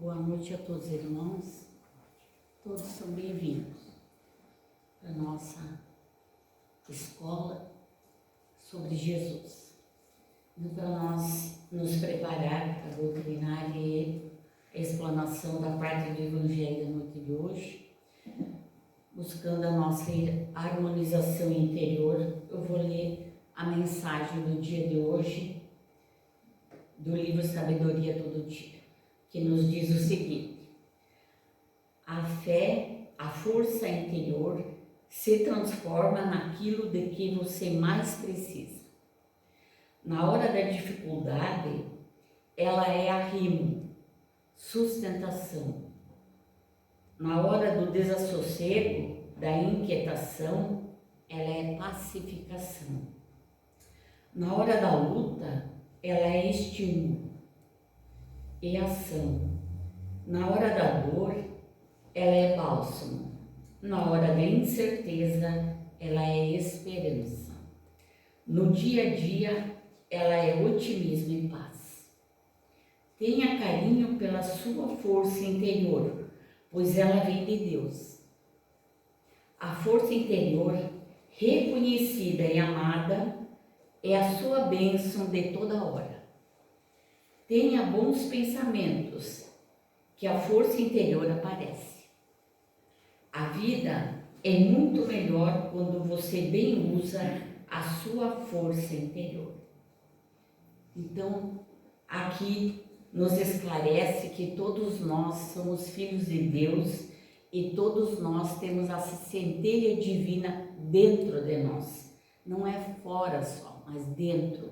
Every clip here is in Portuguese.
Boa noite a todos os irmãos, todos são bem-vindos para a nossa escola sobre Jesus. Então, para nós nos preparar para a doutrinária e a explanação da parte do Evangelho da noite de hoje, buscando a nossa harmonização interior, eu vou ler a mensagem do dia de hoje, do livro Sabedoria Todo Dia, que nos diz o seguinte: a fé, a força interior, se transforma naquilo de que você mais precisa. Na hora da dificuldade, ela é arrimo, sustentação. Na hora do desassossego, da inquietação, ela é pacificação. Na hora da luta, ela é estímulo e ação. Na hora da dor, ela é bálsamo. Na hora da incerteza, ela é esperança. No dia a dia, ela é otimismo e paz. Tenha carinho pela sua força interior, pois ela vem de Deus. A força interior, reconhecida e amada, é a sua bênção de toda hora. Tenha bons pensamentos, que a força interior aparece. A vida é muito melhor quando você bem usa a sua força interior. Então, aqui nos esclarece que todos nós somos filhos de Deus e todos nós temos a centelha divina dentro de nós. Não é fora só, mas dentro.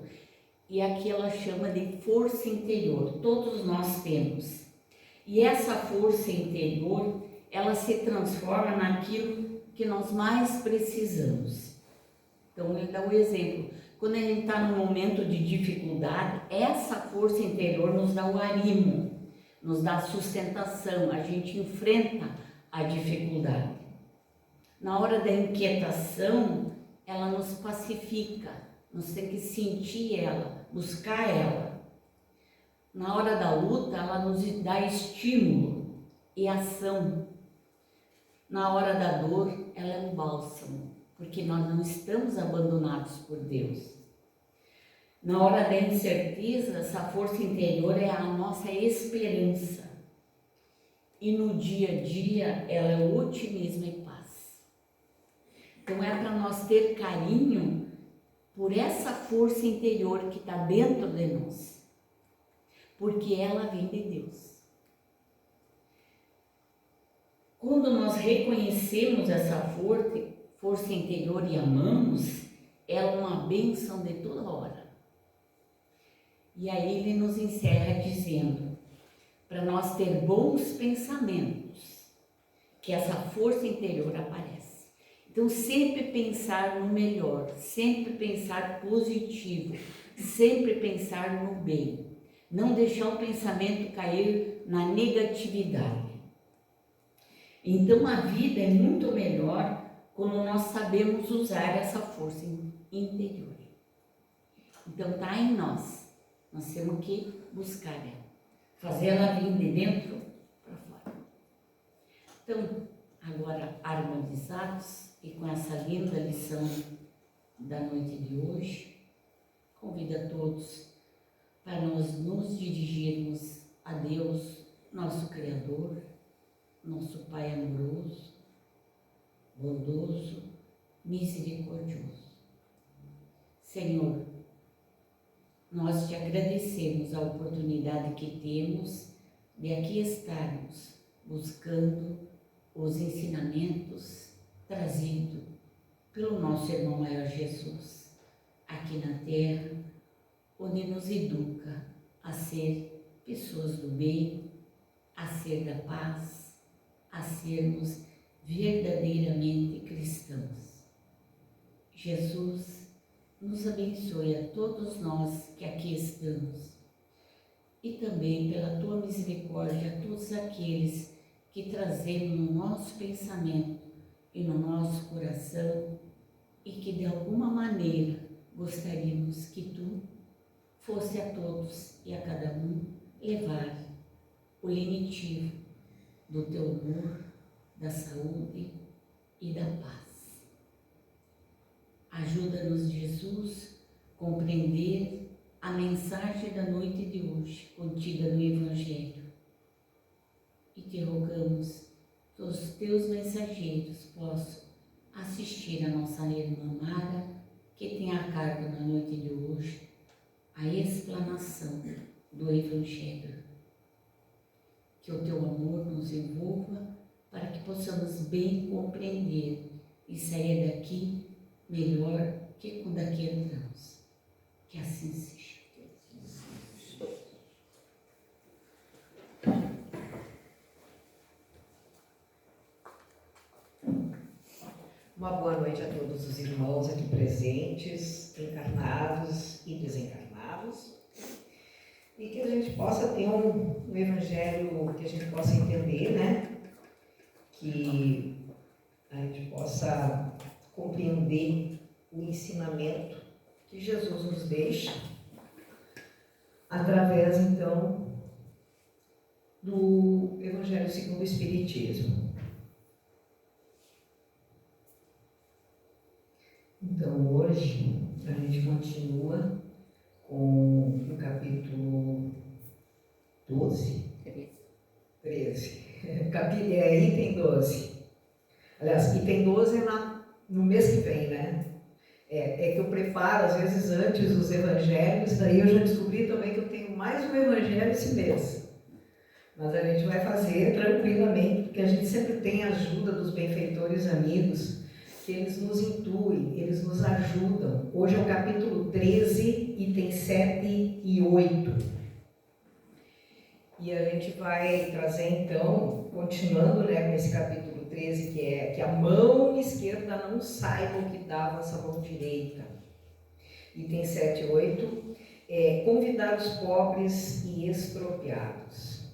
E aqui ela chama de força interior, todos nós temos. E essa força interior, ela se transforma naquilo que nós mais precisamos. Então, ele dá um exemplo. Quando a gente está num momento de dificuldade, essa força interior nos dá o arrimo, nos dá a sustentação, a gente enfrenta a dificuldade. Na hora da inquietação, ela nos pacifica, nós temos que sentir ela, buscar ela. Na hora da luta, ela nos dá estímulo e ação. Na hora da dor, ela é um bálsamo, porque nós não estamos abandonados por Deus. Na hora da incerteza, essa força interior é a nossa esperança. E no dia a dia, ela é o otimismo e paz. Então é para nós ter carinho por essa força interior que está dentro de nós, porque ela vem de Deus. Quando nós reconhecemos essa força interior e amamos, ela é uma bênção de toda hora. E aí ele nos encerra dizendo, para nós ter bons pensamentos, que essa força interior aparece. Então, sempre pensar no melhor, sempre pensar positivo, sempre pensar no bem. Não deixar o pensamento cair na negatividade. Então, a vida é muito melhor quando nós sabemos usar essa força interior. Então, está em nós. Nós temos que buscar ela, fazer ela vir de dentro para fora. Então, agora harmonizados e com essa linda lição da noite de hoje, convido a todos para nós nos dirigirmos a Deus, nosso Criador, nosso Pai amoroso, bondoso, misericordioso. Senhor, nós te agradecemos a oportunidade que temos de aqui estarmos buscando os ensinamentos trazidos pelo nosso irmão maior Jesus, aqui na terra, onde nos educa a ser pessoas do bem, a ser da paz, a sermos verdadeiramente cristãos. Jesus, nos abençoe a todos nós que aqui estamos e também pela tua misericórdia a todos aqueles que trazemos no nosso pensamento e no nosso coração e que de alguma maneira gostaríamos que tu fosse a todos e a cada um levar o lenitivo do teu amor, da saúde e da paz. Ajuda-nos, Jesus, a compreender a mensagem da noite de hoje, contida no Evangelho. E te rogamos que os teus mensageiros possam assistir a nossa irmã Mara, que tem a cargo na noite de hoje, a explanação do Evangelho. Que o teu amor nos envolva para que possamos bem compreender e sair daqui melhor que quando aqui entramos. Que assim seja. Uma boa noite a todos os irmãos aqui presentes, encarnados e desencarnados, e que a gente possa ter um evangelho que a gente possa entender, né? Que a gente possa compreender o ensinamento que Jesus nos deixa através, então, do Evangelho segundo o Espiritismo. Então, hoje, a gente continua com o capítulo 12. 13. Item 12. Aliás, item 12 é no mês que vem, né? É que eu preparo, às vezes, antes os evangelhos, daí eu já descobri também que eu tenho mais um evangelho esse mês. Mas a gente vai fazer tranquilamente, porque a gente sempre tem a ajuda dos benfeitores amigos, que eles nos intuem, eles nos ajudam. Hoje é o capítulo 13, itens 7 e 8. E a gente vai trazer, então, continuando, né, com esse capítulo 13, que a mão esquerda não saiba o que dá a vossa mão direita. Item 7 e 8, convidar os pobres e expropriados.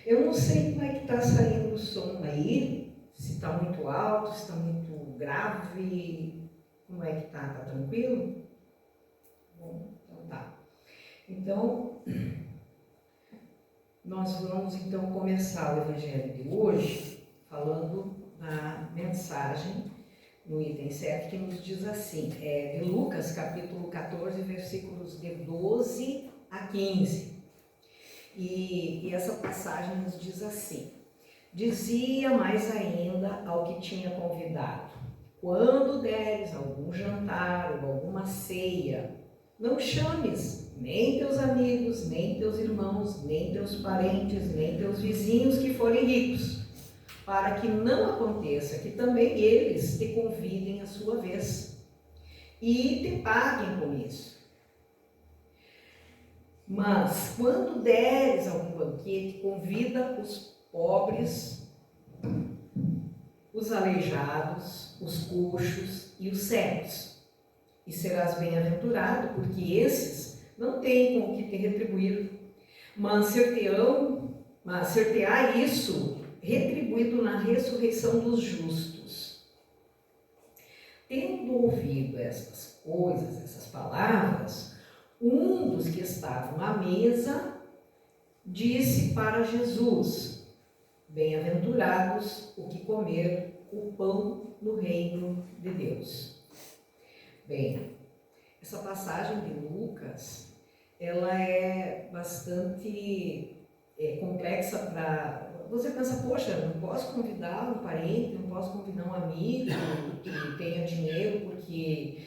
Eu não sei como é que está saindo o som aí, se está muito alto, se está muito grave, como é que está? Está tranquilo? Bom, então tá. Então, nós vamos então começar o Evangelho de hoje falando na mensagem no item 7, que nos diz assim, de Lucas, capítulo 14, versículos de 12 a 15. E essa passagem nos diz assim: dizia mais ainda ao que tinha convidado: quando deres algum jantar ou alguma ceia, não chames nem teus amigos, nem teus irmãos, nem teus parentes, nem teus vizinhos que forem ricos, para que não aconteça que também eles te convidem à sua vez e te paguem com isso. Mas quando deres algum banquete, convida os pobres, os aleijados, os coxos e os cegos, e serás bem-aventurado, porque esses não têm com o que te retribuir, mas ser-te-á isso retribuído na ressurreição dos justos. Tendo ouvido estas coisas, essas palavras, um dos que estavam à mesa disse para Jesus: bem-aventurados o que comer o pão no reino de Deus. Bem, essa passagem de Lucas, ela é bastante complexa para... Você pensa, poxa, não posso convidar um parente, não posso convidar um amigo que tenha dinheiro, porque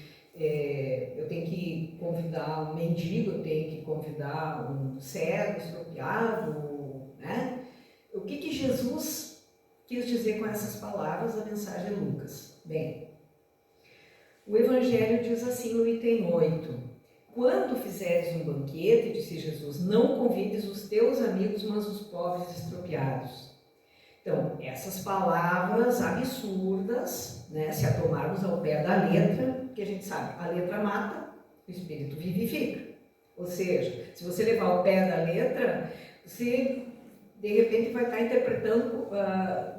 eu tenho que convidar um mendigo, eu tenho que convidar um cego, expropriado, né? O que Jesus quis dizer com essas palavras da mensagem de Lucas? Bem, o Evangelho diz assim no item 8: quando fizeres um banquete, disse Jesus, não convides os teus amigos, mas os pobres expropriados. Então, essas palavras absurdas, né, se a tomarmos ao pé da letra, porque a gente sabe, a letra mata, o espírito vivifica. Ou seja, se você levar ao pé da letra, você de repente vai estar interpretando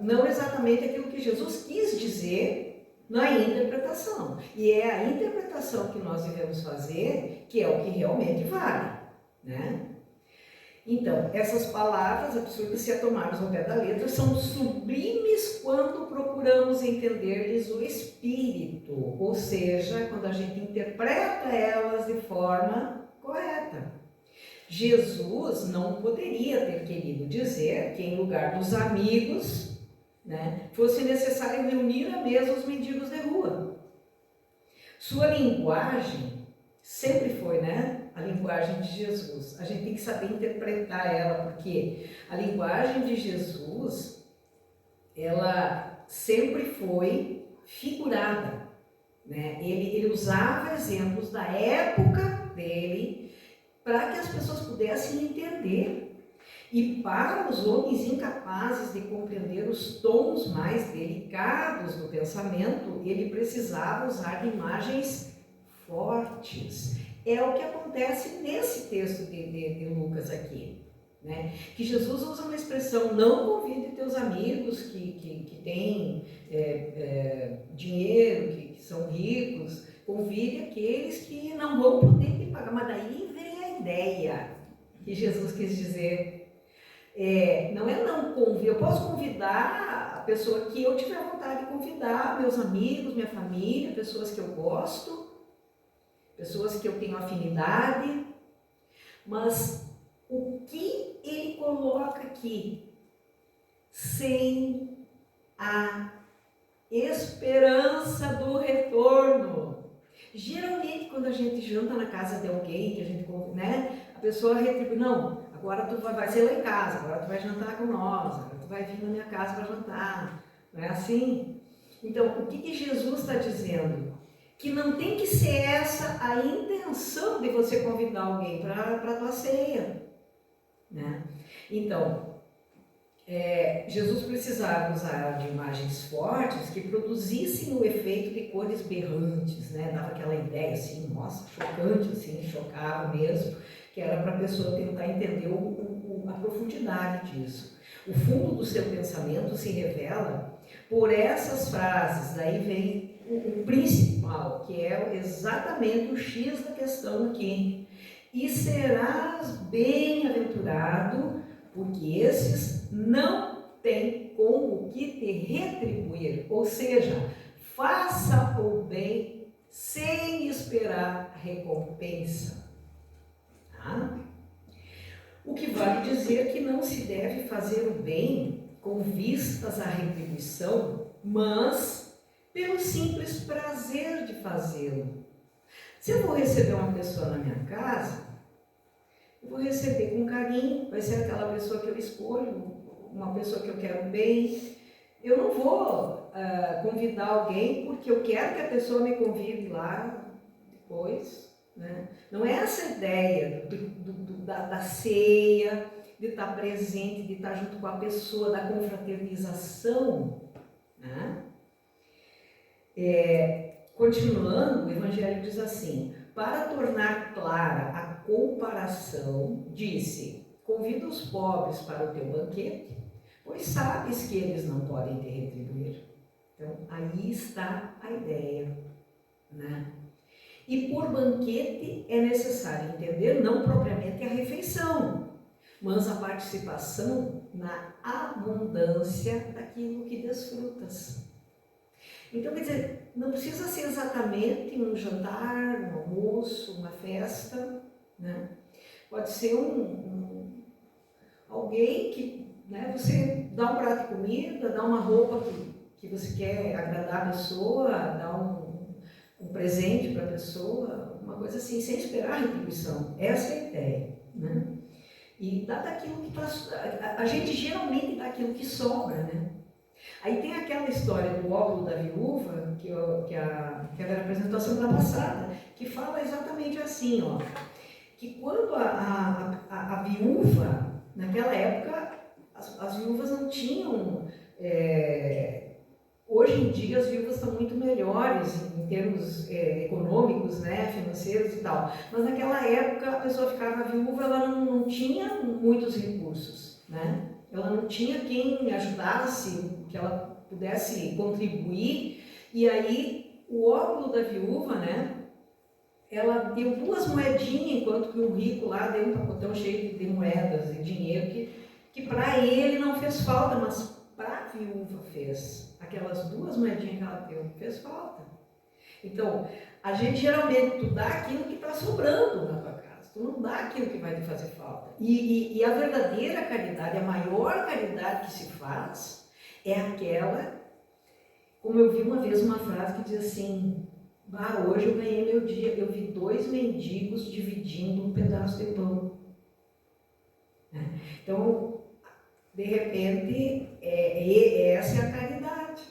não exatamente aquilo que Jesus quis dizer na interpretação. E é a interpretação que nós devemos fazer que é o que realmente vale, né? Então, essas palavras absurdas, se a tomarmos ao pé da letra, são sublimes quando procuramos entender-lhes o espírito, ou seja, quando a gente interpreta elas de forma correta. Jesus não poderia ter querido dizer que, em lugar dos amigos, né, fosse necessário reunir à mesa os mendigos de rua. Sua linguagem sempre foi, né, a linguagem de Jesus. A gente tem que saber interpretar ela, porque a linguagem de Jesus, ela sempre foi figurada, né? Ele usava exemplos da época dele para que as pessoas pudessem entender. E para os homens incapazes de compreender os tons mais delicados do pensamento, ele precisava usar de imagens fortes. É o que acontece nesse texto de Lucas aqui, né? Que Jesus usa uma expressão: não convide teus amigos que têm dinheiro, que são ricos, convide aqueles que não vão poder te pagar. Mas daí vem a ideia que Jesus quis dizer. Não é não convidar, eu posso convidar a pessoa que eu tiver vontade de convidar, meus amigos, minha família, pessoas que eu gosto, pessoas que eu tenho afinidade, mas o que ele coloca aqui? Sem a esperança do retorno. Geralmente, quando a gente janta na casa de alguém, que a gente, né, a pessoa retribui: não, agora tu vai ser lá em casa, agora tu vai jantar com nós, agora tu vai vir na minha casa para jantar. Não é assim? Então, o que Jesus está dizendo? Que não tem que ser essa a intenção de você convidar alguém para a tua ceia, né? Então, Jesus precisava usar de imagens fortes que produzissem o efeito de cores berrantes, né? Dava aquela ideia assim, nossa, chocante, assim, chocava mesmo, que era para a pessoa tentar entender a profundidade disso. O fundo do seu pensamento se revela por essas frases. Daí vem o principal, que é exatamente o X da questão aqui. E serás bem-aventurado, porque esses não têm com o que te retribuir. Ou seja, faça o bem sem esperar recompensa. Tá? O que vale dizer que não se deve fazer o bem com vistas à retribuição, mas pelo simples prazer de fazê-lo. Se eu vou receber uma pessoa na minha casa, eu vou receber com carinho, vai ser aquela pessoa que eu escolho, uma pessoa que eu quero bem. Eu não vou convidar alguém porque eu quero que a pessoa me convide lá depois, né? Não é essa a ideia da ceia, de estar presente, de estar junto com a pessoa, da confraternização, né? Continuando, o Evangelho diz assim: para tornar clara a comparação, disse: convida os pobres para o teu banquete, pois sabes que eles não podem te retribuir. Então, aí está a ideia, né? E por banquete é necessário entender não propriamente a refeição, mas a participação na abundância daquilo que desfrutas. Então, quer dizer, não precisa ser exatamente um jantar, um almoço, uma festa, né? Pode ser alguém que, né, você dá um prato de comida, dá uma roupa que você quer agradar a pessoa, dá um presente para a pessoa, uma coisa assim, sem esperar a retribuição. Essa é a ideia, né? E dá daquilo que a gente geralmente dá aquilo que sobra, né? Aí tem aquela história do óbolo da viúva, que a Vera apresentou a semana passada, que fala exatamente assim, ó, que quando a viúva, naquela época, as viúvas não tinham... hoje em dia as viúvas estão muito melhores em termos econômicos, né, financeiros e tal, mas naquela época a pessoa ficava viúva, ela não tinha muitos recursos, né? Ela não tinha quem ajudasse, que ela pudesse contribuir, e aí o óbolo da viúva, né, ela deu 2 moedinhas, enquanto que o rico lá deu um pacotão cheio de moedas e dinheiro que para ele não fez falta, mas para a viúva fez. Aquelas 2 moedinhas que ela deu, fez falta. Então, a gente geralmente, tu dá aquilo que está sobrando na tua casa, tu não dá aquilo que vai te fazer falta. E a verdadeira caridade, a maior caridade que se faz, é aquela, como eu vi uma vez uma frase que diz assim, hoje eu ganhei meu dia, eu vi 2 mendigos dividindo um pedaço de pão. Então, de repente, essa é a caridade.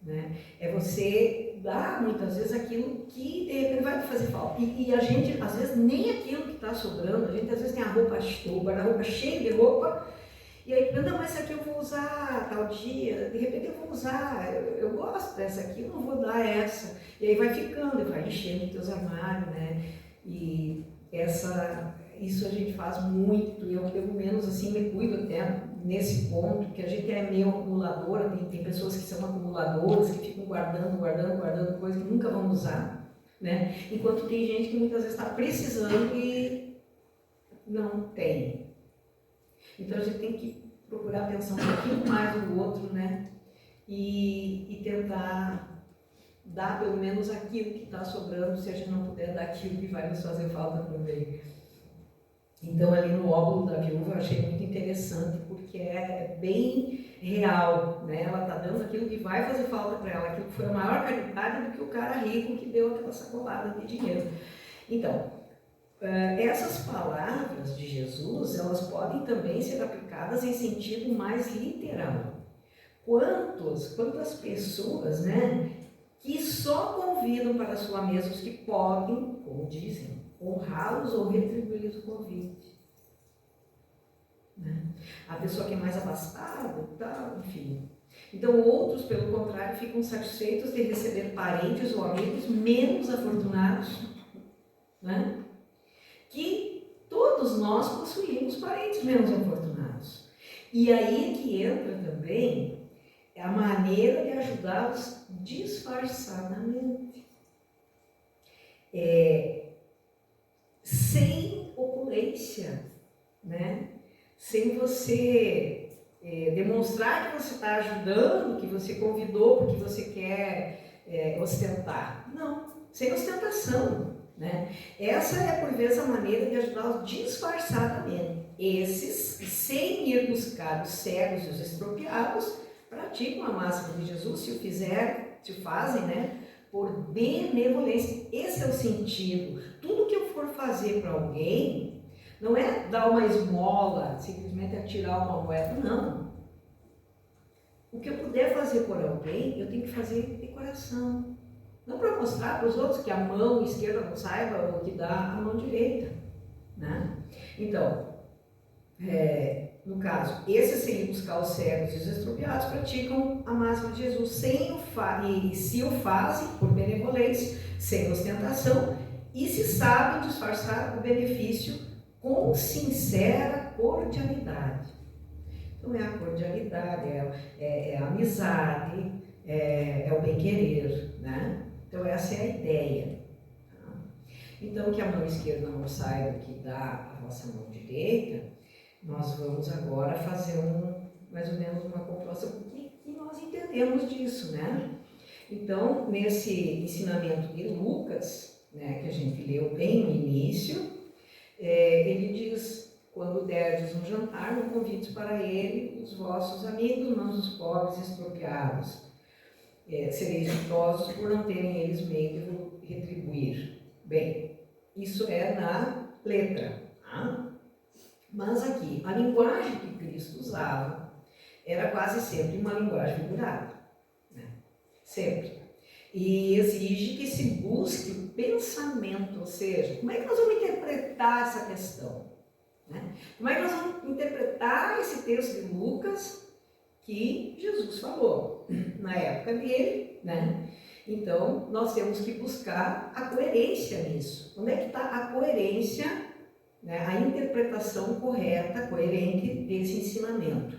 Né? É você dar, muitas vezes, aquilo que de repente vai te fazer falta. E a gente, às vezes, nem aquilo que está sobrando, a gente às vezes tem a roupa, o guarda-roupa cheio de roupa, e aí, não, mas essa aqui eu vou usar tal dia, de repente eu vou usar, eu gosto dessa aqui, eu não vou dar essa. E aí vai ficando, vai enchendo os teus armários, né? E isso a gente faz muito, e eu pelo menos assim me cuido até nesse ponto, que a gente é meio acumuladora, tem pessoas que são acumuladoras, que ficam guardando coisas que nunca vão usar, né? Enquanto tem gente que muitas vezes está precisando e não tem. Então a gente tem que procurar pensar um pouquinho mais no outro, né? E tentar dar pelo menos aquilo que está sobrando, se a gente não puder dar aquilo que vai nos fazer falta também. Então ali no óbolo da viúva eu achei muito interessante, porque é bem real, né? Ela está dando aquilo que vai fazer falta para ela, aquilo que foi a maior caridade do que o cara rico que deu aquela sacolada de dinheiro. Então, essas palavras de Jesus, elas podem também ser aplicadas em sentido mais literal. Quantas pessoas, né, que só convidam para a sua mesa os que podem, como dizem, honrá-los ou retribuir-lhes o convite. Né? A pessoa que é mais abastada, tal, enfim. Então, outros, pelo contrário, ficam satisfeitos de receber parentes ou amigos menos afortunados, né? Que todos nós possuímos parentes menos afortunados. E aí é que entra também a maneira de ajudá-los disfarçadamente. Sem opulência, né? Sem você demonstrar que você está ajudando, que você convidou porque você quer ostentar. Não, sem ostentação. Né? Essa é, por vezes, a maneira de ajudá-los disfarçadamente. Esses, sem ir buscar os cegos e os expropriados, praticam a máxima de Jesus, se o fazem, né? Por benevolência. Esse é o sentido. Tudo que eu for fazer para alguém, não é dar uma esmola, simplesmente atirar uma moeda, não. O que eu puder fazer por alguém, eu tenho que fazer de coração. Não para mostrar para os outros que a mão esquerda não saiba o que dá a mão direita. Né? Então, no caso, esses sem buscar os cegos e os expropriados praticam a máxima de Jesus e se o fazem por benevolência, sem ostentação, e se sabem disfarçar o benefício com sincera cordialidade. Então é a cordialidade, é a amizade, é o bem-querer, né? Então essa é a ideia. Tá? Então que a mão esquerda não saiba o que dá a vossa mão direita, nós vamos agora fazer mais ou menos uma comprovação, porque nós entendemos disso, né? Então, nesse ensinamento de Lucas, né, que a gente leu bem no início, ele diz, quando derdes um jantar, não convides para ele os vossos amigos, não os pobres expropriados. Sereis ditosos por não terem eles meio de retribuir. Bem, isso é na letra, tá? Mas aqui, a linguagem que Cristo usava era quase sempre uma linguagem figurada, né? Sempre. E exige que se busque o pensamento, ou seja, como é que nós vamos interpretar essa questão? Né? Como é que nós vamos interpretar esse texto de Lucas que Jesus falou na época dele, né? Então, nós temos que buscar a coerência nisso. Onde é que está a coerência, né? A interpretação correta, coerente desse ensinamento?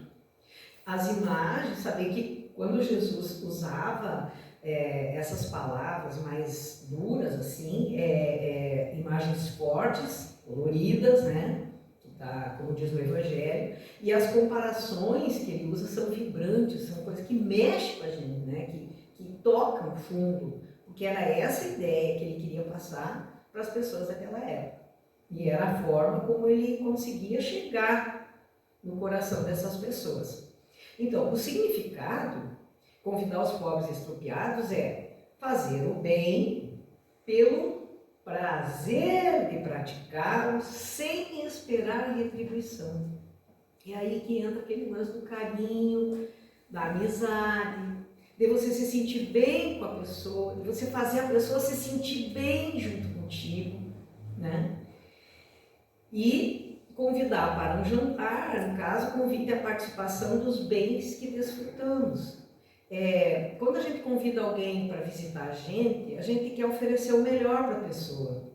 As imagens, saber que quando Jesus usava essas palavras mais duras, assim, imagens fortes, coloridas, né? Que tá, como diz no Evangelho, e as comparações que ele usa são vibrantes, são coisas que mexem com a gente, né? Que tocam fundo, porque era essa ideia que ele queria passar para as pessoas daquela época. E era a forma como ele conseguia chegar no coração dessas pessoas. Então, o significado, convidar os pobres extropiados, é fazer o bem pelo prazer de praticá-lo sem esperar retribuição. É aí que entra aquele lance do carinho, da amizade, de você se sentir bem com a pessoa, de você fazer a pessoa se sentir bem junto contigo, né? E convidar para um jantar, no caso, convide a participação dos bens que desfrutamos. Quando a gente convida alguém para visitar a gente quer oferecer o melhor para a pessoa.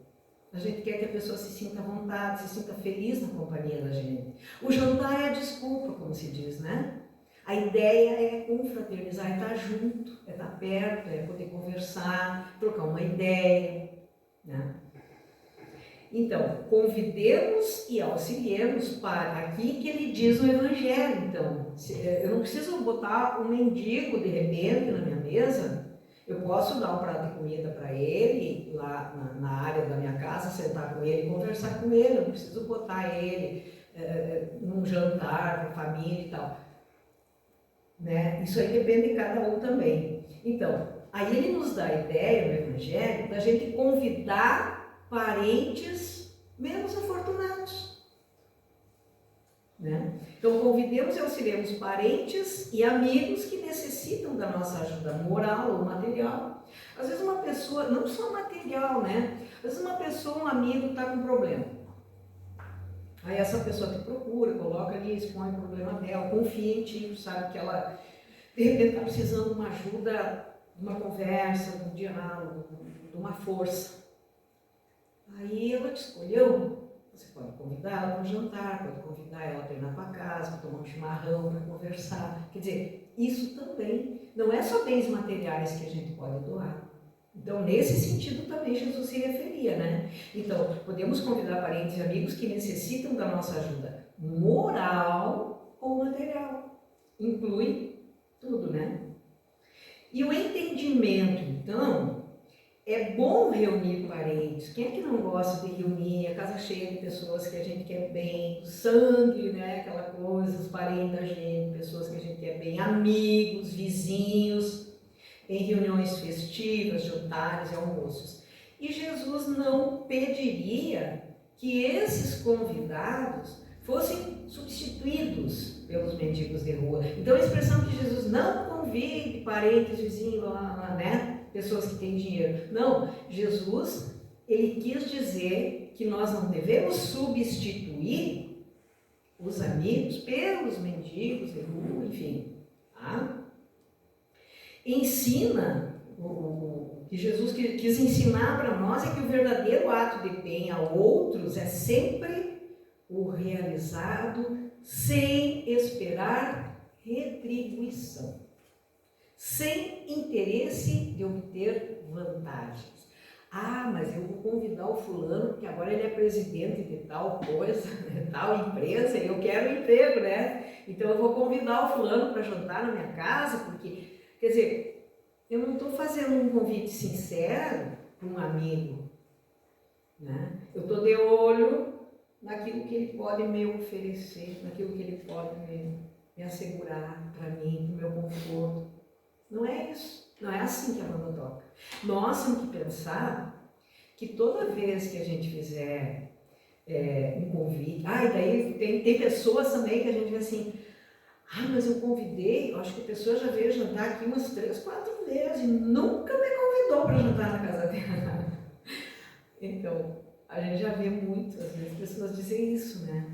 A gente quer que a pessoa se sinta à vontade, se sinta feliz na companhia da gente. O jantar é a desculpa, como se diz, né? A ideia é confraternizar, é estar junto, é estar perto, é poder conversar, trocar uma ideia, né? Então, convidemos e auxiliemos para aqui que ele diz no Evangelho. Então, eu não preciso botar um mendigo de repente na minha mesa, eu posso dar um prato de comida para ele, lá na área da minha casa, sentar com ele, conversar com ele, eu não preciso botar ele num jantar com a família e tal. Né? Isso aí depende de cada um também. Então, aí ele nos dá a ideia no Evangelho da gente convidar parentes menos afortunados, né? Então convidemos e auxiliemos parentes e amigos que necessitam da nossa ajuda moral ou material. Às vezes uma pessoa, não só material, né? Às vezes uma pessoa, um amigo está com problema. Aí essa pessoa te procura, coloca ali, expõe o problema dela, confia em ti, sabe que ela de repente está precisando de uma ajuda, de uma conversa, de um diálogo, de uma força. Aí ela te escolheu, você pode convidar ela para um jantar, pode convidar ela para ir na tua casa, para tomar um chimarrão, para conversar. Quer dizer, isso também não é só bens materiais que a gente pode doar. Então, nesse sentido também Jesus se referia, né? Então, podemos convidar parentes e amigos que necessitam da nossa ajuda moral ou material. Inclui tudo, né? E o entendimento, então, é bom reunir parentes. Quem é que não gosta de reunir a casa cheia de pessoas que a gente quer bem, sangue, né? Aquela coisa, os parentes da gente, pessoas que a gente quer bem, amigos, vizinhos, em reuniões festivas, jantares e almoços. E Jesus não pediria que esses convidados fossem substituídos pelos mendigos de rua. Então a expressão que Jesus não convide parentes, vizinhos, né? Pessoas que têm dinheiro. Não, Jesus, ele quis dizer que nós não devemos substituir os amigos pelos mendigos de rua, enfim. Tá? Ensina, o que Jesus quis ensinar para nós é que o verdadeiro ato de bem a outros é sempre o realizado sem esperar retribuição, sem interesse de obter vantagens. Ah, mas eu vou convidar o fulano porque agora ele é presidente de tal coisa, de tal empresa, e eu quero um emprego, né? Então eu vou convidar o fulano para jantar na minha casa, porque, quer dizer, eu não estou fazendo um convite sincero para um amigo, né? Eu estou de olho naquilo que ele pode me oferecer, naquilo que ele pode me assegurar para mim, para o meu conforto. Não é isso, não é assim que a banda toca. Nós temos que pensar que toda vez que a gente fizer um convite, e daí tem pessoas também que a gente vê assim, mas eu convidei, eu acho que a pessoa já veio jantar aqui umas 3, 4 vezes e nunca me convidou para jantar na casa dela. Então, a gente já vê muito, às vezes, pessoas dizem isso, né?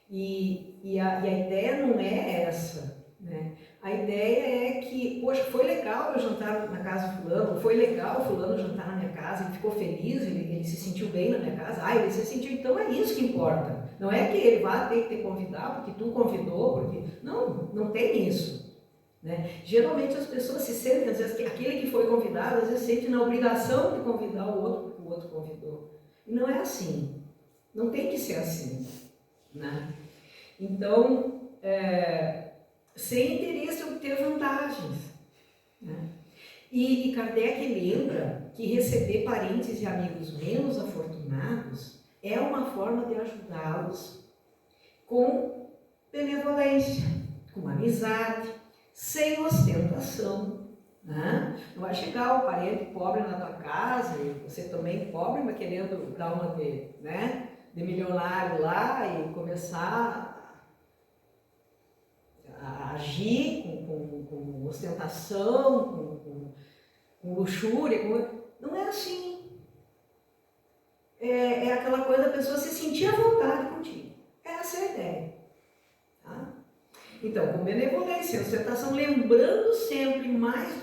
E a ideia não é essa, né? A ideia é que, poxa, foi legal eu jantar na casa do fulano, foi legal o fulano jantar na minha casa, ele ficou feliz, ele se sentiu bem na minha casa, ele se sentiu, então é isso que importa. Não é que ele vá ter que te convidar porque tu convidou, porque... Não tem isso, né? Geralmente as pessoas se sentem, às vezes, aquele que foi convidado, às vezes sente na obrigação de convidar o outro porque o outro convidou. E não é assim. Não tem que ser assim, né? Então, sem interesse em obter vantagens, né? E Kardec lembra que receber parentes e amigos menos afortunados é uma forma de ajudá-los com benevolência, com amizade, sem ostentação, né? Não vai chegar o parente pobre na tua casa e você também pobre, mas querendo dar uma de milionário lá e começar a agir com ostentação, com luxúria. Não é assim. É aquela coisa da pessoa se sentir à vontade contigo. Essa é a ideia. Tá? Então, com benevolência, ostentação, lembrando sempre mais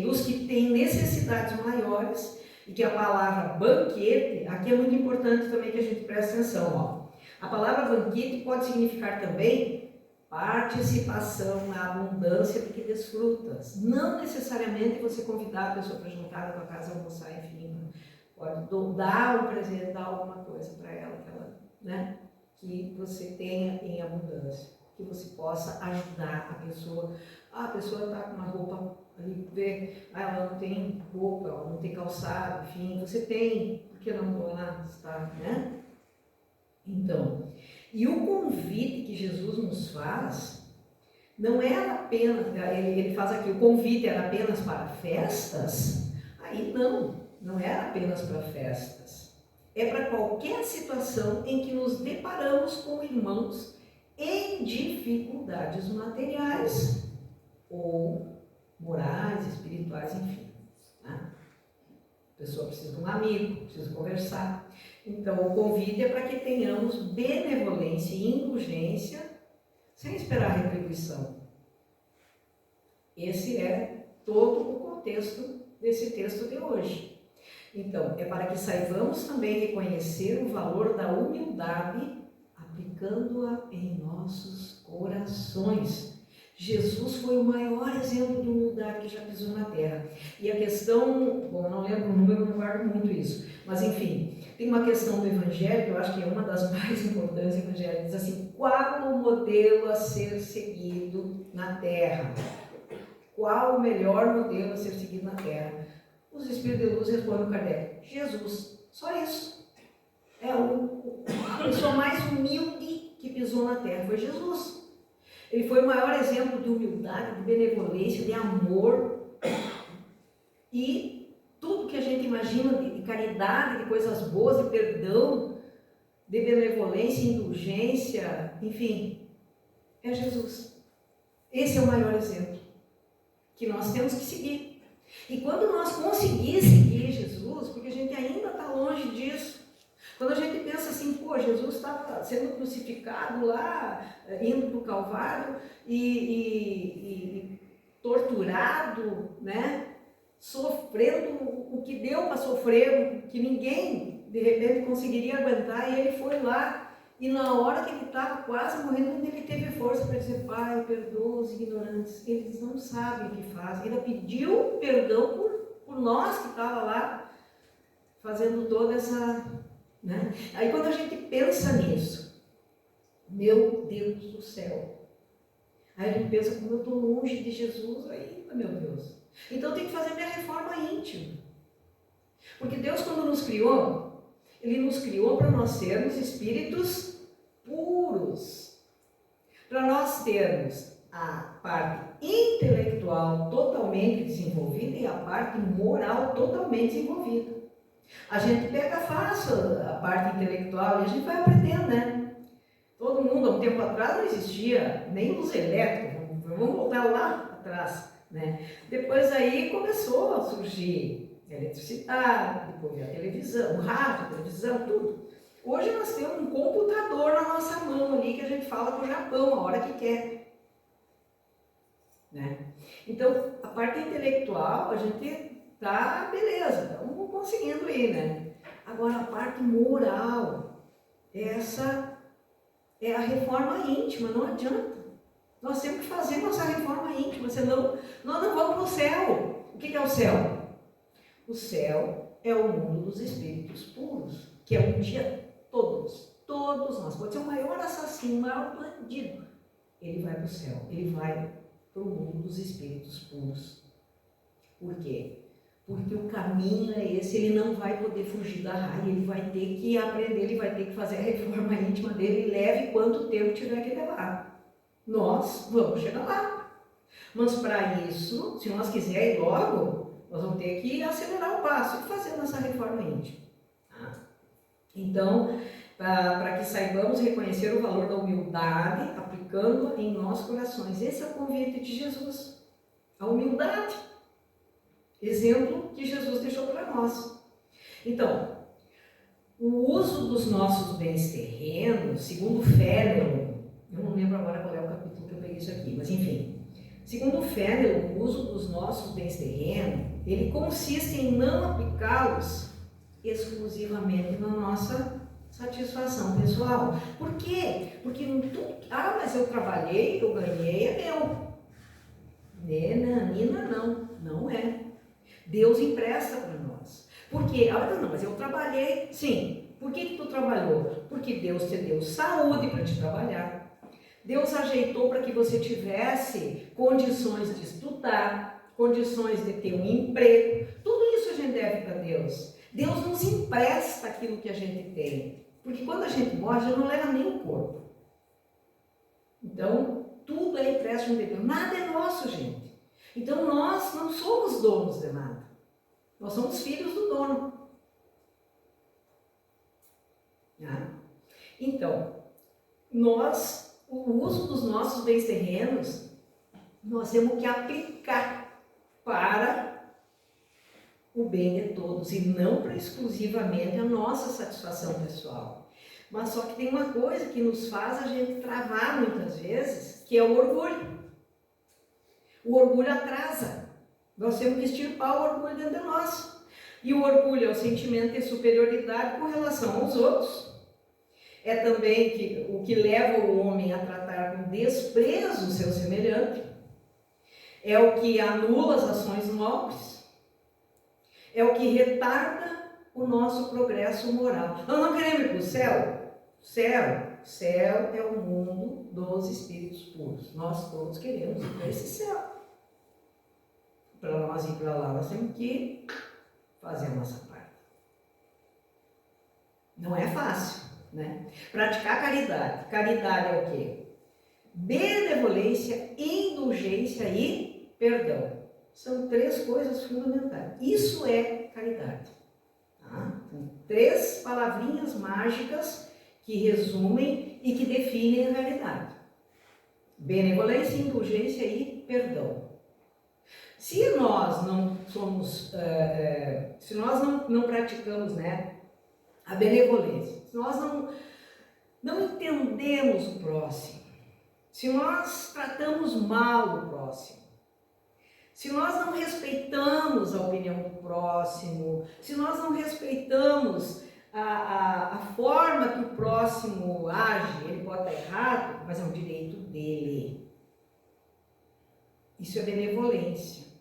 dos que têm necessidades maiores, e que a palavra banquete, aqui é muito importante também que a gente preste atenção. Ó. A palavra banquete pode significar também participação na abundância de que desfrutas. Não necessariamente você convidar a pessoa para jantar na tua casa, almoçar, enfim. Pode dar um presente, dar alguma coisa para ela, né? Que você tenha em abundância, que você possa ajudar a pessoa. A pessoa está com uma roupa ali, ela não tem roupa, ela não tem calçado, enfim, você tem, por que não doar, né? Então, e o convite que Jesus nos faz, não era apenas, ele faz aqui, o convite era apenas para festas, aí não era apenas para festas, é para qualquer situação em que nos deparamos com irmãos em dificuldades materiais ou morais, espirituais, enfim. Né? A pessoa precisa de um amigo, precisa conversar. Então, o convite é para que tenhamos benevolência e indulgência sem esperar retribuição. Esse é todo o contexto desse texto de hoje. Então, é para que saibamos também reconhecer o valor da humildade, aplicando-a em nossos corações. Jesus foi o maior exemplo de humildade que já pisou na terra. E a questão, bom, eu não lembro o número, não guardo muito isso, mas enfim, tem uma questão do Evangelho, que eu acho que é uma das mais importantes do Evangelho, diz assim: qual o modelo a ser seguido na terra? Qual o melhor modelo a ser seguido na terra? Os Espíritos de Luz respondem Kardec: Jesus. Só isso. É a pessoa mais humilde que pisou na terra, foi Jesus. Ele foi o maior exemplo de humildade, de benevolência, de amor e tudo que a gente imagina de caridade, de coisas boas, de perdão, de benevolência, indulgência, enfim, é Jesus. Esse é o maior exemplo que nós temos que seguir. E quando nós conseguirmos seguir Jesus, porque a gente ainda está longe disso, quando a gente pensa assim, pô, Jesus estava sendo crucificado lá, indo para o Calvário e torturado, né? Sofrendo o que deu para sofrer, que ninguém de repente conseguiria aguentar, e ele foi lá, e na hora que ele estava quase morrendo, ele teve força para dizer: Pai, perdoa os ignorantes, eles não sabem o que fazem. Ele pediu perdão por nós que estava lá fazendo toda essa... Né? Aí quando a gente pensa nisso, meu Deus do céu, aí a gente pensa: como eu estou longe de Jesus ainda, meu Deus. Então eu tenho que fazer minha reforma íntima. Porque Deus, quando nos criou, Ele nos criou para nós sermos espíritos puros, para nós termos a parte intelectual totalmente desenvolvida e a parte moral totalmente desenvolvida. A gente pega fácil a parte intelectual e a gente vai aprendendo, né? Todo mundo, há um tempo atrás, não existia nem luz elétrica, vamos voltar lá atrás, né? Depois aí começou a surgir a eletricidade, depois a televisão, o rádio, a televisão, tudo. Hoje nós temos um computador na nossa mão ali que a gente fala com o Japão a hora que quer, né? Então, a parte intelectual, a gente tá, beleza, estamos conseguindo ir, né? Agora, a parte moral, essa é a reforma íntima, não adianta. Nós temos que fazer nossa reforma íntima, senão nós não vamos para o céu. O que é o céu? O céu é o mundo dos espíritos puros, que é um dia todos nós. Pode ser o maior assassino, o maior bandido. Ele vai para o céu, ele vai para o mundo dos espíritos puros. Por quê? Porque o caminho é esse, ele não vai poder fugir da raia, ele vai ter que aprender, ele vai ter que fazer a reforma íntima dele, leve quanto tempo tiver que levar. Nós vamos chegar lá. Mas para isso, se nós quisermos ir logo, nós vamos ter que acelerar o passo e fazer nossa reforma íntima. Tá? Então, para que saibamos reconhecer o valor da humildade, aplicando-a em nossos corações. Esse é o convite de Jesus. A humildade. Exemplo que Jesus deixou para nós. Então, o uso dos nossos bens terrenos, segundo Fenelon, eu não lembro agora qual é o capítulo que eu peguei isso aqui, mas enfim, segundo Fenelon, o uso dos nossos bens terrenos, ele consiste em não aplicá-los exclusivamente na nossa satisfação pessoal. Por quê? Porque mas eu trabalhei, eu ganhei, é meu. Nina, não é. Deus empresta para nós. Por quê? Não, mas eu trabalhei. Sim. Por que tu trabalhou? Porque Deus te deu saúde para te trabalhar. Deus ajeitou para que você tivesse condições de estudar, condições de ter um emprego. Tudo isso a gente deve para Deus. Deus nos empresta aquilo que a gente tem. Porque quando a gente morre, a gente não leva nem o corpo. Então, tudo é empréstimo de Deus. Nada é nosso, gente. Então, nós não somos donos de nada. Nós somos filhos do dono. Então, o uso dos nossos bens terrenos, nós temos que aplicar para o bem de todos e não para exclusivamente a nossa satisfação pessoal. Mas só que tem uma coisa que nos faz a gente travar muitas vezes, que é o orgulho. O orgulho atrasa. Nós temos que extirpar o orgulho dentro de nós. E o orgulho é o sentimento de superioridade com relação aos outros. É também o que leva o homem a tratar com desprezo o seu semelhante. É o que anula as ações nobres. É o que retarda o nosso progresso moral. Nós não queremos ir para o céu? Céu é o mundo dos espíritos puros. Nós todos queremos ir para esse céu. Para nós ir para lá, nós temos que fazer a nossa parte. Não é fácil, né? Praticar caridade. Caridade é o quê? Benevolência, indulgência e perdão. São 3 coisas fundamentais. Isso é caridade. Tá? São 3 palavrinhas mágicas que resumem e que definem a caridade. Benevolência, indulgência e perdão. Se nós não somos, se nós não praticamos, né, a benevolência, se nós não entendemos o próximo, se nós tratamos mal o próximo, se nós não respeitamos a opinião do próximo, se nós não respeitamos a forma que o próximo age, ele pode estar errado, mas é um direito dele. Isso é benevolência.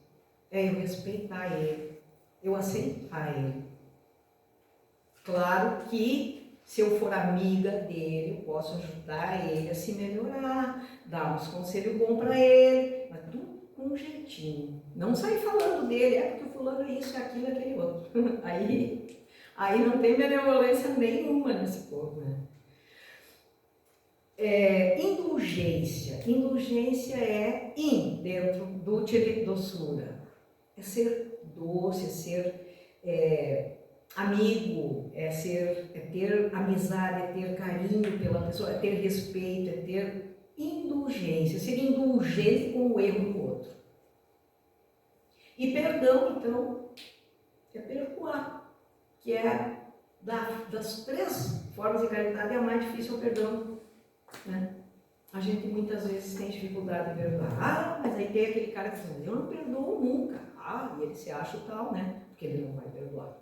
É eu respeitar ele, eu aceitar ele. Claro que se eu for amiga dele, eu posso ajudar ele a se melhorar, dar uns conselhos bons para ele, mas tudo com um jeitinho. Não sair falando dele, porque o fulano é isso, é aquilo, é aquele outro. Aí não tem benevolência nenhuma nesse povo, né? Indulgência. Indulgência é dentro do doçura. É ser doce, é ser amigo, é ter amizade, é ter carinho pela pessoa, é ter respeito, é ter indulgência, ser indulgente com o erro do outro. E perdão, então, é perdoar, que é das 3 formas de caridade, a mais difícil é o perdão, né? A gente muitas vezes tem dificuldade de perdoar. Mas aí tem aquele cara que diz, eu não perdoo nunca. E ele se acha o tal, né? Porque ele não vai perdoar.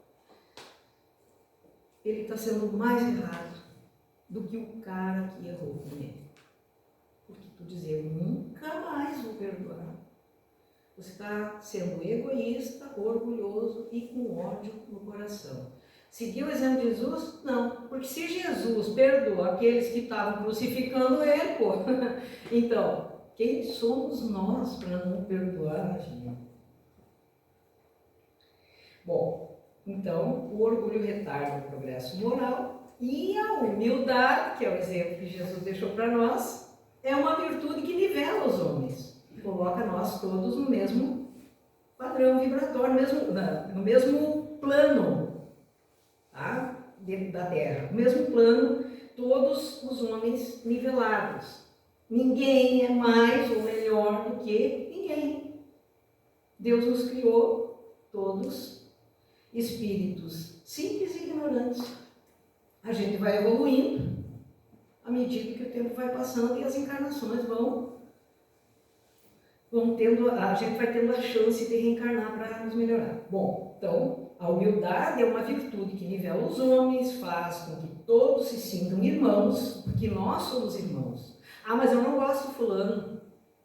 Ele está sendo mais errado do que o cara que errou com ele. Porque Tu dizer, nunca mais vou perdoar. Você está sendo egoísta, orgulhoso e com ódio no coração. Seguiu o exemplo de Jesus? Não. Porque se Jesus perdoou aqueles que estavam crucificando ele, pô. Então, quem somos nós para não perdoar, gente? Bom, então, o orgulho retarda o progresso moral e a humildade, que é o exemplo que Jesus deixou para nós, é uma virtude que nivela os homens. Coloca nós todos no mesmo padrão vibratório, no mesmo plano, tá? Dentro da Terra. No mesmo plano, todos os homens nivelados. Ninguém é mais ou melhor do que ninguém. Deus nos criou todos espíritos simples e ignorantes. A gente vai evoluindo à medida que o tempo vai passando e as encarnações vão tendo, a gente vai tendo a chance de reencarnar para nos melhorar. Bom, então, a humildade é uma virtude que nivela os homens, faz com que todos se sintam irmãos, porque nós somos irmãos. Ah, mas eu não gosto do fulano.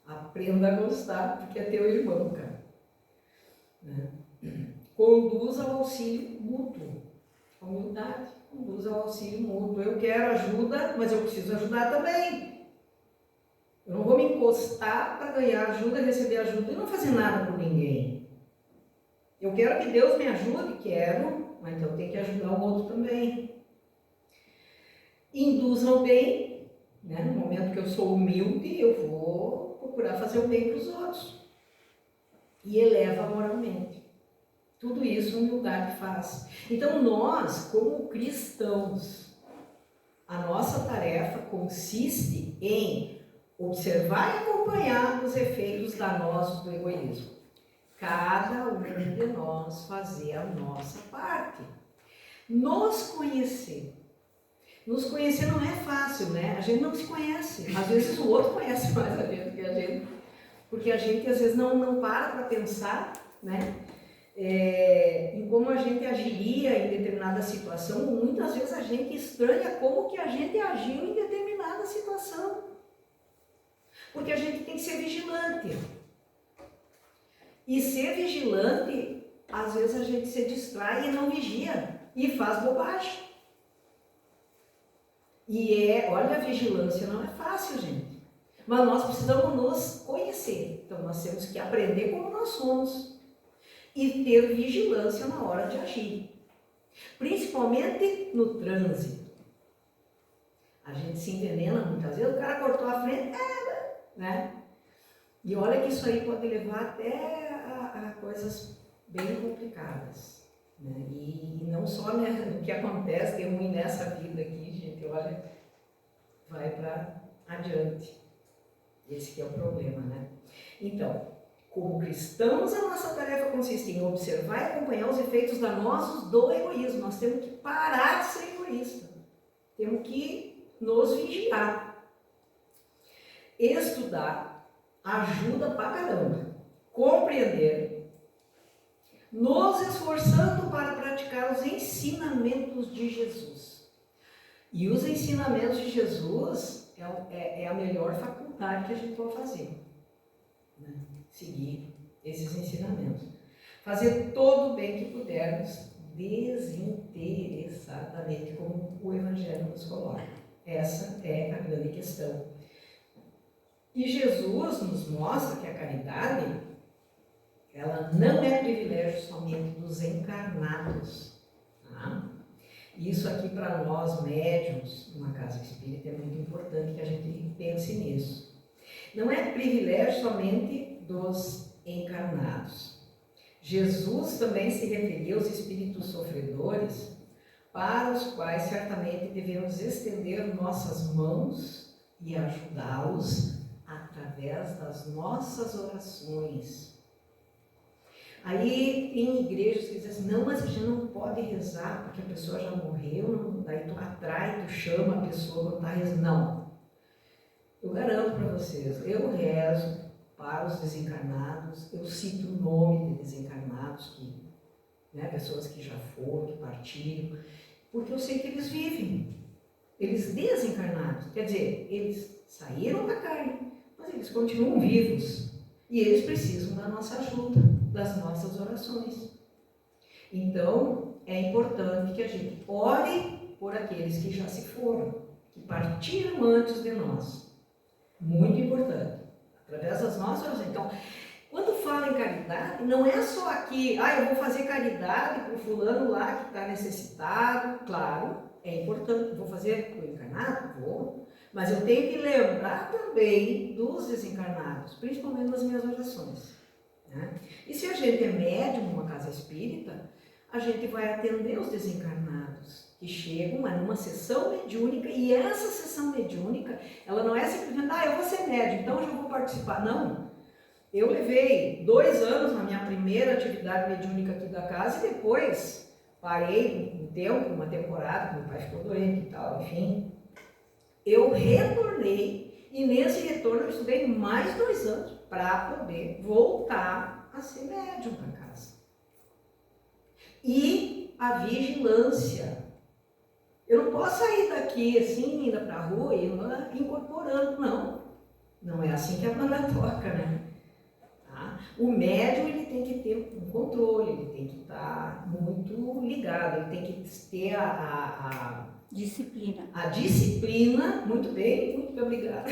Aprenda a gostar, porque é teu irmão, cara. Né? Conduz ao auxílio mútuo. A humildade conduz ao auxílio mútuo. Eu quero ajuda, mas eu preciso ajudar também. Eu não vou me encostar para ganhar ajuda, receber ajuda e não fazer nada por ninguém. Eu quero que Deus me ajude, quero, mas então eu tenho que ajudar o outro também. Induz ao bem, né? No momento que eu sou humilde, eu vou procurar fazer o bem para os outros. E eleva moralmente. Tudo isso a humildade faz. Então nós, como cristãos, a nossa tarefa consiste em observar e acompanhar os efeitos danosos do egoísmo. Cada um de nós fazer a nossa parte. Nos conhecer. Nos conhecer não é fácil, né? A gente não se conhece. Às vezes o outro conhece mais a gente que a gente. Porque a gente às vezes não para pensar, né? Em como a gente agiria em determinada situação. Muitas vezes a gente estranha como que a gente agiu em determinada situação. Porque a gente tem que ser vigilante. E ser vigilante, às vezes a gente se distrai e não vigia. E faz bobagem. Olha, a vigilância não é fácil, gente. Mas nós precisamos nos conhecer. Então nós temos que aprender como nós somos. E ter vigilância na hora de agir. Principalmente no trânsito. A gente se envenena muitas vezes, o cara cortou a frente, né? E olha que isso aí pode levar até a coisas bem complicadas, né? E não só, né, o que acontece de ruim nessa vida aqui, gente, olha, vai para adiante. Esse que é o problema, né? Então, como cristãos, a nossa tarefa consiste em observar e acompanhar os efeitos danosos do egoísmo. Nós temos que parar de ser egoísta. Temos que nos vigiar. Estudar ajuda pra caramba. Compreender. Nos esforçando para praticar os ensinamentos de Jesus. E os ensinamentos de Jesus é a melhor faculdade que a gente pode fazer. Né? Seguir esses ensinamentos. Fazer todo o bem que pudermos desinteressadamente, como o Evangelho nos coloca. Essa é a grande questão. E Jesus nos mostra que a caridade, ela não é privilégio somente dos encarnados. Tá? Isso aqui para nós médiuns, numa casa espírita, é muito importante que a gente pense nisso. Não é privilégio somente dos encarnados. Jesus também se referia aos espíritos sofredores, para os quais certamente devemos estender nossas mãos e ajudá-los através das nossas orações. Aí tem igrejas que dizem assim, não, mas a gente não pode rezar porque a pessoa já morreu, não, daí tu atrai, tu chama a pessoa quando está rezando. Não. Eu garanto para vocês, eu rezo para os desencarnados, eu cito o nome de desencarnados, pessoas que já foram, que partiram, porque eu sei que eles vivem, eles desencarnados, quer dizer, eles saíram da carne, mas eles continuam vivos e eles precisam da nossa ajuda, das nossas orações. Então, é importante que a gente ore por aqueles que já se foram, que partiram antes de nós. Muito importante. Através das nossas orações. Então, quando fala em caridade, não é só aqui, eu vou fazer caridade para o fulano lá que está necessitado. Claro, é importante. Vou fazer para o encarnado? Vou. Mas eu tenho que lembrar também dos desencarnados, principalmente nas minhas orações. Né? E se a gente é médium numa casa espírita, a gente vai atender os desencarnados que chegam numa sessão mediúnica, e essa sessão mediúnica, ela não é simplesmente, eu vou ser médium, então eu já vou participar. Não. Eu levei 2 anos na minha primeira atividade mediúnica aqui da casa e depois parei um tempo, uma temporada, meu pai ficou doente e tal, enfim. Eu retornei e nesse retorno eu estudei mais 2 anos para poder voltar a ser médium para casa. E a vigilância. Eu não posso sair daqui assim, indo para a rua e incorporando, não. Não é assim que a banda toca, né? Tá? O médium ele tem que ter um controle, ele tem que estar muito ligado, ele tem que ter a disciplina. A disciplina, muito bem, obrigada.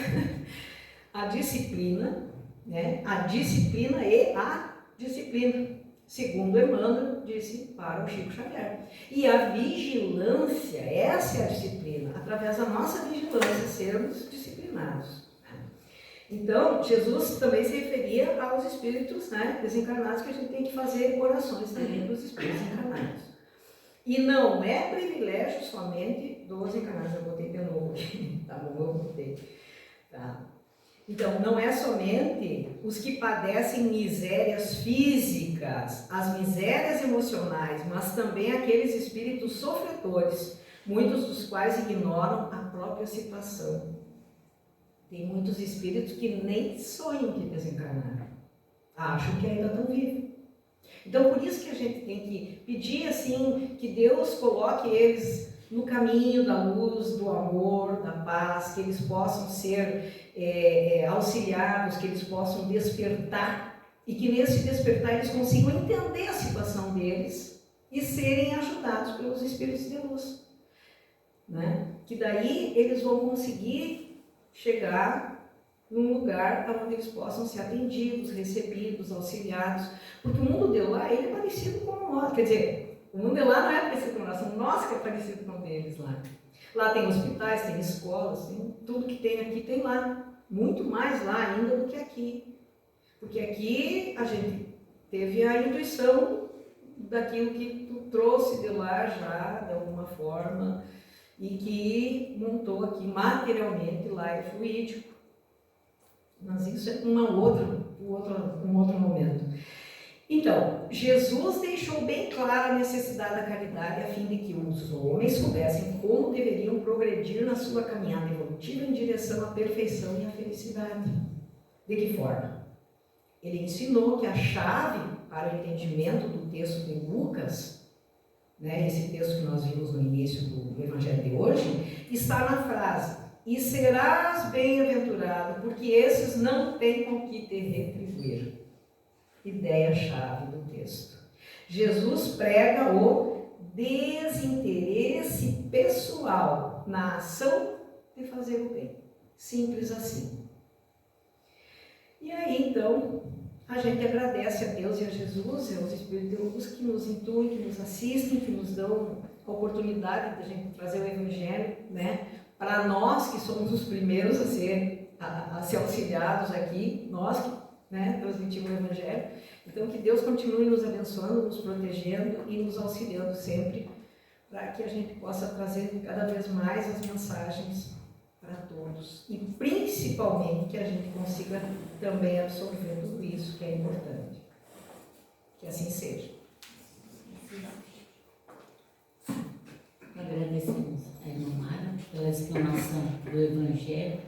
A disciplina, né? A disciplina e a disciplina. Segundo Emmanuel disse para o Chico Xavier. E a vigilância, essa é a disciplina. Através da nossa vigilância, sermos disciplinados. Então, Jesus também se referia aos espíritos, né, desencarnados, que a gente tem que fazer orações também para os espíritos encarnados. E não é privilégio somente dos encarnados. Eu botei de novo aqui, tá bom? Eu botei. Tá. Então, não é somente os que padecem misérias físicas, as misérias emocionais, mas também aqueles espíritos sofredores, muitos dos quais ignoram a própria situação. Tem muitos espíritos que nem sonham que desencarnaram, acham que ainda estão vivos. Então, por isso que a gente tem que pedir assim, que Deus coloque eles no caminho da luz, do amor, da paz, que eles possam ser auxiliados, que eles possam despertar e que nesse despertar eles consigam entender a situação deles e serem ajudados pelos espíritos de luz, né? Que daí eles vão conseguir chegar num lugar onde eles possam ser atendidos, recebidos, auxiliados, porque o mundo de lá ele é parecido com o nosso, quer dizer, o mundo de lá não é parecido com o nosso, o nosso que é parecido com o deles lá. Lá tem hospitais, tem escolas, tem tudo que tem aqui tem lá. Muito mais lá ainda do que aqui. Porque aqui a gente teve a intuição daquilo que tu trouxe de lá já, de alguma forma, e que montou aqui materialmente, lá é fluídico. Mas isso é um outro momento. Então, Jesus deixou bem clara a necessidade da caridade a fim de que os homens soubessem como deveriam progredir na sua caminhada evolutiva em direção à perfeição e à felicidade. De que forma? Ele ensinou que a chave para o entendimento do texto de Lucas, né, esse texto que nós vimos no início do Evangelho de hoje, está na frase: e serás bem-aventurado, porque esses não têm com que te retribuir. Ideia-chave do texto. Jesus prega o desinteresse pessoal na ação de fazer o bem. Simples assim. E aí, então, a gente agradece a Deus e a Jesus e aos Espíritos de luz que nos intuem, que nos assistem, que nos dão a oportunidade de a gente trazer o Evangelho, né? Para nós que somos os primeiros a ser auxiliados aqui, nós que, né, transmitimos o Evangelho. Então, que Deus continue nos abençoando, nos protegendo e nos auxiliando sempre, para que a gente possa trazer cada vez mais as mensagens para todos. E, principalmente, que a gente consiga também absorver tudo isso que é importante. Que assim seja. Agradecemos a irmã Mara pela explanação do Evangelho.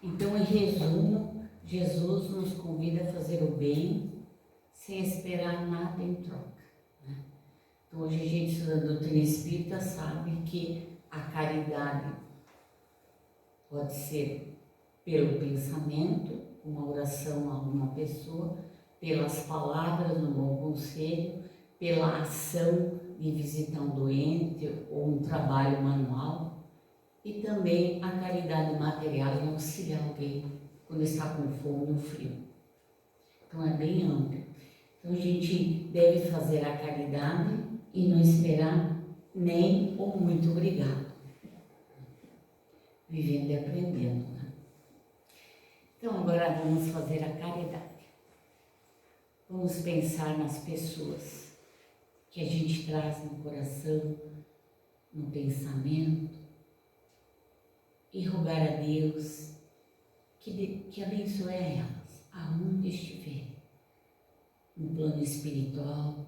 Então, em resumo, Jesus nos convida a fazer o bem sem esperar nada em troca. Né? Então, hoje a gente estuda a doutrina espírita, sabe que a caridade pode ser pelo pensamento, uma oração a alguma pessoa, pelas palavras no bom conselho, pela ação de visitar um doente ou um trabalho manual, e também a caridade material em auxiliar alguém quando está com fome ou frio. Então é bem amplo. Então a gente deve fazer a caridade e não esperar nem ou muito obrigado. Vivendo e aprendendo, né? Então agora vamos fazer a caridade. Vamos pensar nas pessoas que a gente traz no coração, no pensamento, e rogar a Deus que abençoe elas, aonde estiver, no plano espiritual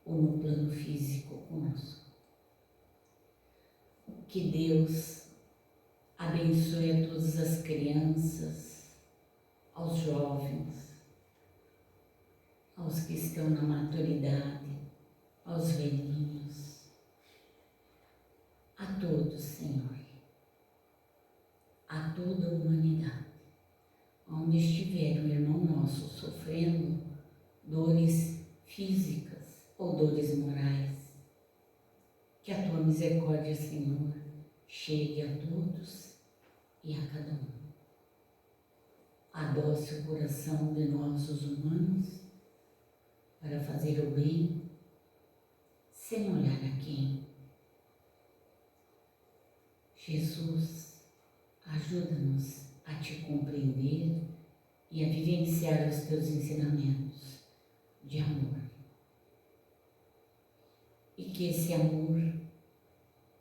ou no plano físico conosco. Que Deus abençoe a todas as crianças, aos jovens, aos que estão na maturidade, aos velhinhos, a todos, Senhor, a toda a humanidade, onde estiver um irmão nosso sofrendo dores físicas ou dores morais, que a tua misericórdia, Senhor, chegue a todos e a cada um. Adoce o coração de nós, os humanos, para fazer o bem, sem olhar a quem. Jesus, ajuda-nos a te compreender e a vivenciar os teus ensinamentos de amor. E que esse amor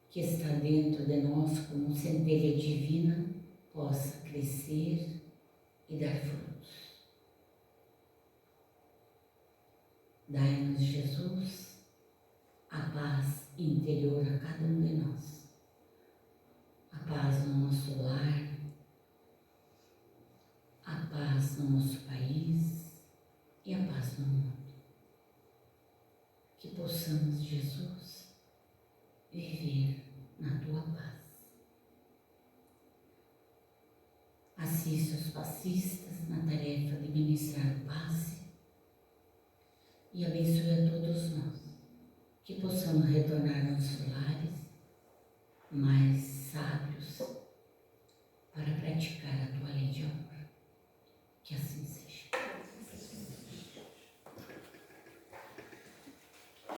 que está dentro de nós como centelha divina possa crescer e dar frutos. Dai-nos, Jesus, a paz interior a cada um de nós, a paz no nosso lar, a paz no nosso país e a paz no mundo. Que possamos, Jesus, viver na tua paz. Assista os passistas na tarefa de ministrar o passe e abençoe a todos nós, que possamos retornar aos nossos lares mais